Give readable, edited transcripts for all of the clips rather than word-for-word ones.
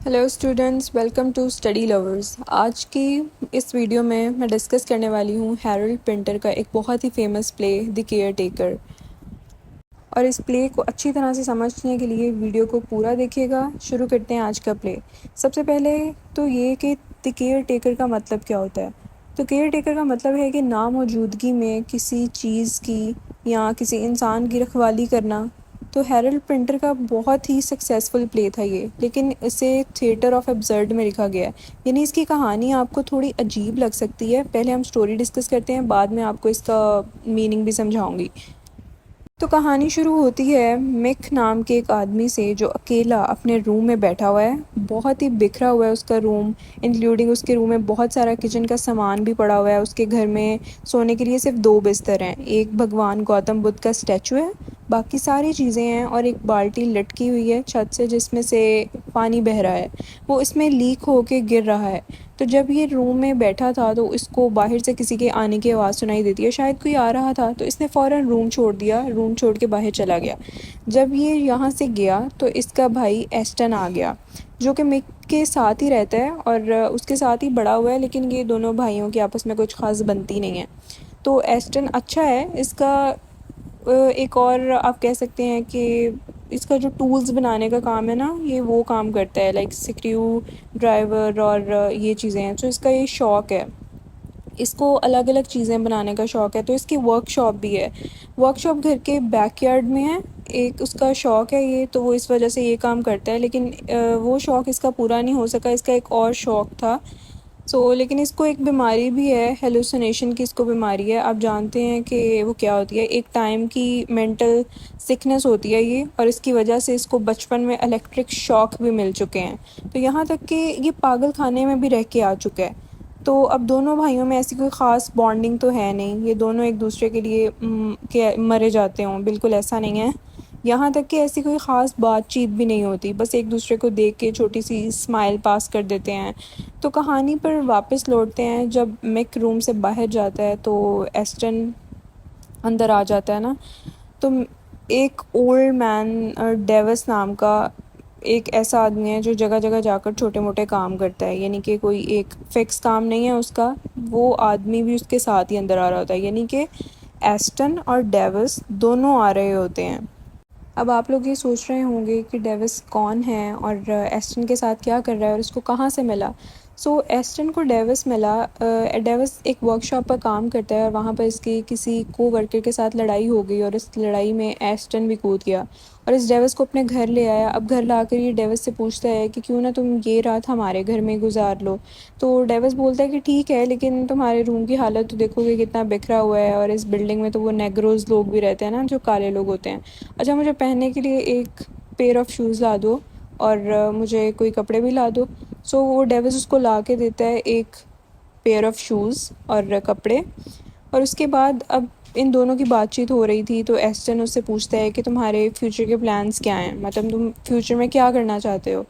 Hello students, welcome to study lovers. आज की इस वीडियो में मैं डिस्कस करने वाली हूँ हैरोल्ड पिंटर का एक बहुत ही famous play the caretaker. और इस प्ले को अच्छी तरह से समझने के लिए वीडियो को पूरा देखिएगा। शुरू करते हैं आज का प्ले। सबसे पहले तो ये कि द केयर टेकर का मतलब क्या होता है। तो केयर टेकर का मतलब है कि नामौजूदगी में किसी चीज़ की या किसी इंसान की रखवाली करना। तो हैरोल्ड पिंटर का बहुत ही सक्सेसफुल प्ले था ये, लेकिन इसे थिएटर ऑफ एब्सर्ड में लिखा गया है। यानी इसकी कहानी आपको थोड़ी अजीब लग सकती है। पहले हम स्टोरी डिस्कस करते हैं, बाद में आपको इसका मीनिंग भी समझाऊंगी। तो कहानी शुरू होती है मिक नाम के एक आदमी से जो अकेला अपने रूम में बैठा हुआ है। बहुत ही बिखरा हुआ है उसका रूम, इंक्लूडिंग उसके रूम में बहुत सारा किचन का सामान भी पड़ा हुआ है। उसके घर में सोने के लिए सिर्फ 2 बिस्तर हैं, एक भगवान गौतम बुद्ध का स्टैचू है, बाकी सारी चीज़ें हैं, और एक बाल्टी लटकी हुई है छत से जिसमें से पानी बह रहा है, वो इसमें लीक होके गिर रहा है। तो जब ये रूम में बैठा था तो इसको बाहर से किसी के आने की आवाज़ सुनाई देती है, शायद कोई आ रहा था, तो इसने फ़ौरन रूम छोड़ दिया, रूम छोड़ के बाहर चला गया। जब ये यहाँ से गया तो इसका भाई एस्टन आ गया, जो कि मिक के साथ ही रहता है और उसके साथ ही बड़ा हुआ है, लेकिन ये दोनों भाइयों की आपस में कुछ ख़ास बनती नहीं है। तो एस्टन अच्छा है, इसका एक और आप कह सकते हैं कि इसका जो टूल्स बनाने का काम है ना, ये वो काम करता है, लाइक स्क्रू ड्राइवर और ये चीज़ें हैं। तो इसका ये शौक़ है, इसको अलग अलग चीज़ें बनाने का शौक़ है। तो इसकी वर्कशॉप भी है, वर्कशॉप घर के बैकयार्ड में है। एक उसका शौक़ है ये, तो वो इस वजह से ये काम करता है, लेकिन वो शौक़ इसका पूरा नहीं हो सका। इसका एक और शौक़ था। लेकिन इसको एक बीमारी भी है, हेलुसिनेशन की इसको बीमारी है। आप जानते हैं कि वो क्या होती है, एक टाइम की मेंटल सिकनेस होती है ये, और इसकी वजह से इसको बचपन में इलेक्ट्रिक शॉक भी मिल चुके हैं। तो यहाँ तक कि ये पागल खाने में भी रह के आ चुका है। तो अब दोनों भाइयों में ऐसी कोई ख़ास बॉन्डिंग तो है नहीं, ये दोनों एक दूसरे के लिए के मरे जाते हों, बिल्कुल ऐसा नहीं है। यहाँ तक कि ऐसी कोई ख़ास बातचीत भी नहीं होती, बस एक दूसरे को देख के छोटी सी स्माइल पास कर देते हैं। तो कहानी पर वापस लौटते हैं। जब मिक रूम से बाहर जाता है तो एस्टन अंदर आ जाता है ना। तो एक ओल्ड मैन डेविस नाम का एक ऐसा आदमी है जो जगह जगह जाकर छोटे मोटे काम करता है, यानी कि कोई एक फ़िक्स काम नहीं है उसका। वो आदमी भी उसके साथ ही अंदर आ रहा होता है, यानी कि एस्टन और डेविस दोनों आ रहे होते हैं। अब आप लोग ये सोच रहे होंगे कि डेविस कौन है और एस्टन के साथ क्या कर रहा है और इसको कहाँ से मिला। एस्टन को डेविस मिला। डेविस एक वर्कशॉप पर काम करता है और वहाँ पर इसकी किसी कोवर्कर के साथ लड़ाई हो गई, और इस लड़ाई में एस्टन भी कूद गया और इस डेविस को अपने घर ले आया। अब घर लाकर ये डेविस से पूछता है कि क्यों ना तुम ये रात हमारे घर में गुजार लो। तो डेविस बोलता है कि ठीक है, लेकिन तुम्हारे रूम की हालत तो देखोगे कितना बिखरा हुआ है, और इस बिल्डिंग में तो वो नेग्रोज लोग भी रहते हैं ना, जो काले लोग होते हैं। अच्छा, मुझे पहनने के लिए एक पेयर ऑफ शूज़ ला दो, और मुझे कोई कपड़े भी ला दो। वो डेविस उसको ला के देता है एक पेयर ऑफ शूज़ और कपड़े। और उसके बाद अब इन दोनों की बातचीत हो रही थी, तो एस्टन उससे पूछता है कि तुम्हारे फ्यूचर के प्लान्स क्या हैं, मतलब तुम फ्यूचर में क्या करना चाहते हो।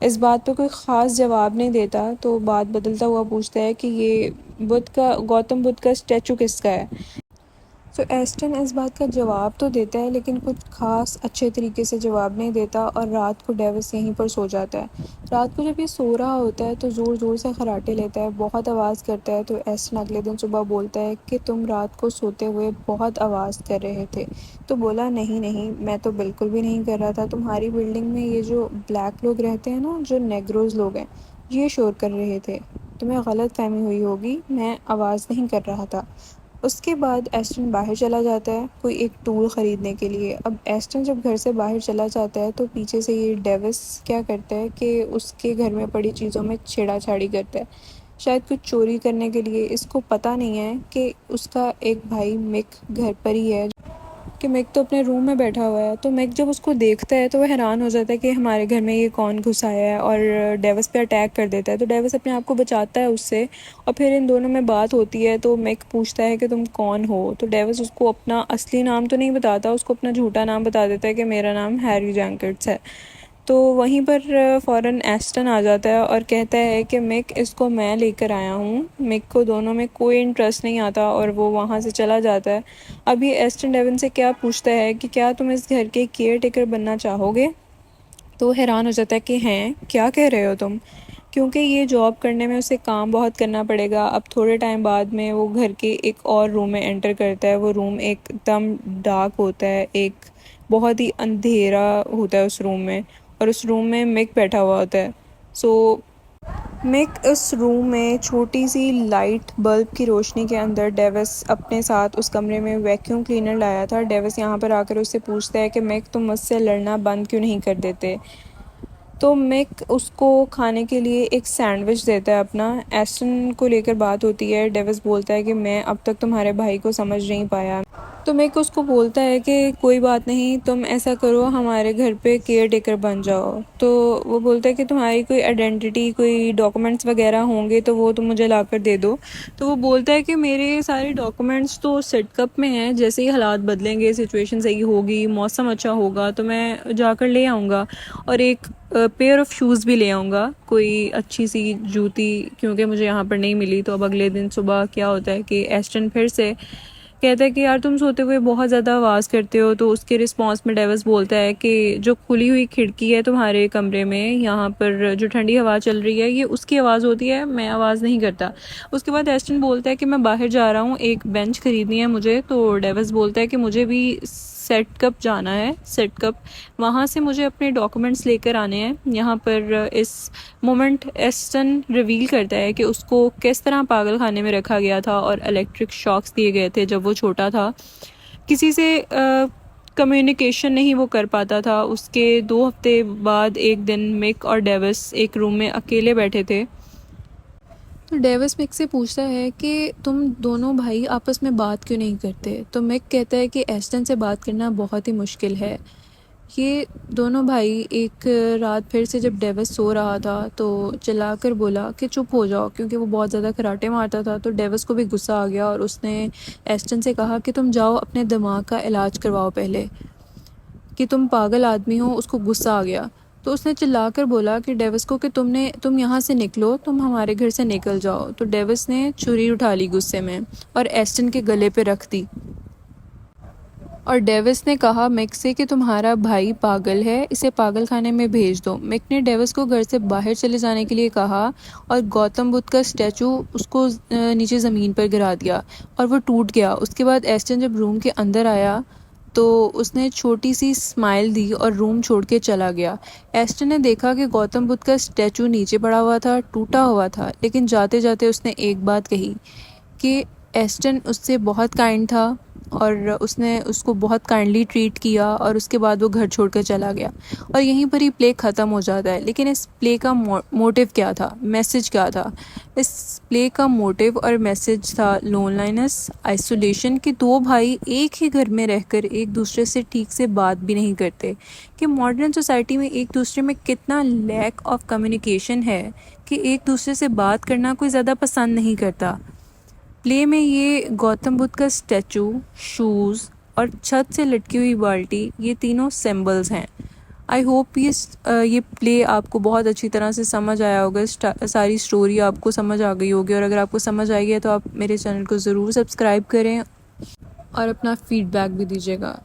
इस बात पे कोई ख़ास जवाब नहीं देता, तो बात बदलता हुआ पूछता है कि ये गौतम बुद्ध का स्टैचू किसका है। एस्टन इस बात का जवाब तो देता है, लेकिन कुछ ख़ास अच्छे तरीके से जवाब नहीं देता, और रात को डेविस यहीं पर सो जाता है। रात को जब ये सो रहा होता है तो ज़ोर ज़ोर से खर्राटे लेता है, बहुत आवाज़ करता है। तो एस्टन अगले दिन सुबह बोलता है कि तुम रात को सोते हुए बहुत आवाज़ कर रहे थे। तो बोला, नहीं नहीं, मैं तो बिल्कुल भी नहीं कर रहा था। तुम्हारी बिल्डिंग में ये जो ब्लैक लोग रहते हैं ना, जो नेग्रोज लोग हैं, ये शोर कर रहे थे। तुम्हें गलत फहमी हुई होगी, मैं आवाज़ नहीं कर रहा था। उसके बाद एस्टन बाहर चला जाता है कोई एक टूल ख़रीदने के लिए। अब एस्टन जब घर से बाहर चला जाता है तो पीछे से ये डेविस क्या करता है कि उसके घर में पड़ी चीज़ों में छेड़ाछाड़ी करता है, शायद कुछ चोरी करने के लिए। इसको पता नहीं है कि उसका एक भाई मिक घर पर ही है, कि मिक तो अपने रूम में बैठा हुआ है। तो मिक जब उसको देखता है तो वह हैरान हो जाता है कि हमारे घर में ये कौन घुस आया है, और डेविस पे अटैक कर देता है। तो डेविस अपने आप को बचाता है उससे, और फिर इन दोनों में बात होती है। तो मिक पूछता है कि तुम कौन हो। तो डेविस उसको अपना असली नाम तो नहीं बताता, उसको अपना झूठा नाम बता देता है कि मेरा नाम हैरी जैंकर्ट्स है। तो वहीं पर फ़ौरन एस्टन आ जाता है और कहता है कि मिक, इसको मैं लेकर आया हूँ। मिक को दोनों में कोई इंटरेस्ट नहीं आता और वो वहाँ से चला जाता है। अभी एस्टन डेविन से क्या पूछता है कि क्या तुम इस घर के केयर टेकर बनना चाहोगे। तो वो हैरान हो जाता है कि हैं क्या कह रहे हो तुम, क्योंकि ये जॉब करने में उसे काम बहुत करना पड़ेगा। अब थोड़े टाइम बाद में वो घर के एक और रूम में एंटर करता है। वो रूम एकदम डार्क होता है, एक बहुत ही अंधेरा होता है उस रूम में, और उस रूम में मिक बैठा हुआ होता है। सो मिक उस रूम में छोटी सी लाइट बल्ब की रोशनी के अंदर डेविस अपने साथ उस कमरे में वैक्यूम क्लीनर लाया था। डेविस यहाँ पर आकर उससे पूछता है कि मिक तुम मुझसे लड़ना बंद क्यों नहीं कर देते। तो मिक उसको खाने के लिए एक सैंडविच देता है अपना। एस्टन को लेकर बात होती है। डेविस बोलता है कि मैं अब तक तुम्हारे भाई को समझ नहीं पाया। तो मिक उसको बोलता है कि कोई बात नहीं, तुम ऐसा करो हमारे घर पे केयर टेकर बन जाओ। तो वो बोलता है कि तुम्हारी कोई आइडेंटिटी, कोई डॉक्यूमेंट्स वगैरह होंगे तो वो तुम मुझे ला कर दे दो। तो वो बोलता है कि मेरे सारे डॉक्यूमेंट्स तो सेटकप में हैं, जैसे ही हालात बदलेंगे, सिचुएशन सही होगी, मौसम अच्छा होगा तो मैं जाकर ले आऊँगा। और एक पेयर ऑफ शूज़ भी ले आऊँगा, कोई अच्छी सी जूती, क्योंकि मुझे यहाँ पर नहीं मिली। तो अब अगले दिन सुबह क्या होता है कि एस्टन फिर से कहता है कि यार तुम सोते हुए बहुत ज़्यादा आवाज़ करते हो। तो उसके रिस्पॉन्स में डेविस बोलता है कि जो खुली हुई खिड़की है तुम्हारे कमरे में, यहाँ पर जो ठंडी हवा चल रही है, ये उसकी आवाज़ होती है, मैं आवाज़ नहीं करता। उसके बाद एस्टन बोलता है कि मैं बाहर जा रहा हूँ, एक बेंच ख़रीदनी है मुझे। तो डेविस बोलता है कि मुझे भी सेट कप जाना है, सेट कप, वहाँ से मुझे अपने डॉक्यूमेंट्स लेकर आने हैं। यहाँ पर इस मोमेंट एस्टन रिवील करता है कि उसको किस तरह पागल खाने में रखा गया था और इलेक्ट्रिक शॉक्स दिए गए थे जब वो छोटा था। किसी से कम्युनिकेशन नहीं वो कर पाता था। उसके 2 हफ्ते बाद एक दिन मिक और डेविस एक रूम में अकेले बैठे थे। तो डेविस मिक से पूछता है कि तुम दोनों भाई आपस में बात क्यों नहीं करते। तो मिक कहता है कि एस्टन से बात करना बहुत ही मुश्किल है। ये दोनों भाई एक रात फिर से जब डेविस सो रहा था तो चिल्लाकर बोला कि चुप हो जाओ, क्योंकि वो बहुत ज़्यादा खराटे मारता था। तो डेविस को भी गुस्सा आ गया और उसने एस्टन से कहा कि तुम जाओ अपने दिमाग का इलाज करवाओ पहले, कि तुम पागल आदमी हो। उसको गुस्सा आ गया तो उसने चिल्लाकर बोला कि डेविस को कि तुम यहाँ से निकलो, तुम हमारे घर से निकल जाओ। तो डेविस ने छुरी उठा ली गुस्से में और एस्टन के गले पे रख दी। और डेविस ने कहा मिक से कि तुम्हारा भाई पागल है, इसे पागल खाने में भेज दो। मिक ने डेविस को घर से बाहर चले जाने के लिए कहा और गौतम बुद्ध का स्टैचू उसको नीचे ज़मीन पर गिरा दिया और वो टूट गया। उसके बाद एस्टन जब रूम के अंदर आया तो उसने छोटी सी स्माइल दी और रूम छोड़ के चला गया। एस्टन ने देखा कि गौतम बुद्ध का स्टैचू नीचे पड़ा हुआ था, टूटा हुआ था, लेकिन जाते जाते उसने एक बात कही कि एस्टन उससे बहुत काइंड था और उसने उसको बहुत काइंडली ट्रीट किया, और उसके बाद वो घर छोड़कर चला गया। और यहीं पर ही प्ले ख़त्म हो जाता है। लेकिन इस प्ले का मोटिव क्या था, मैसेज क्या था? इस प्ले का मोटिव और मैसेज था लोनलाइनेस, आइसोलेशन, कि दो भाई एक ही घर में रहकर एक दूसरे से ठीक से बात भी नहीं करते, कि मॉडर्न सोसाइटी में एक दूसरे में कितना लैक ऑफ कम्युनिकेशन है कि एक दूसरे से बात करना कोई ज़्यादा पसंद नहीं करता। प्ले में ये गौतम बुद्ध का स्टैचू, शूज़ और छत से लटकी हुई बाल्टी, ये तीनों सिंबल्स हैं। आई होप ये प्ले आपको बहुत अच्छी तरह से समझ आया होगा, सारी स्टोरी आपको समझ आ गई होगी। और अगर आपको समझ आई है तो आप मेरे चैनल को ज़रूर सब्सक्राइब करें और अपना फीडबैक भी दीजिएगा।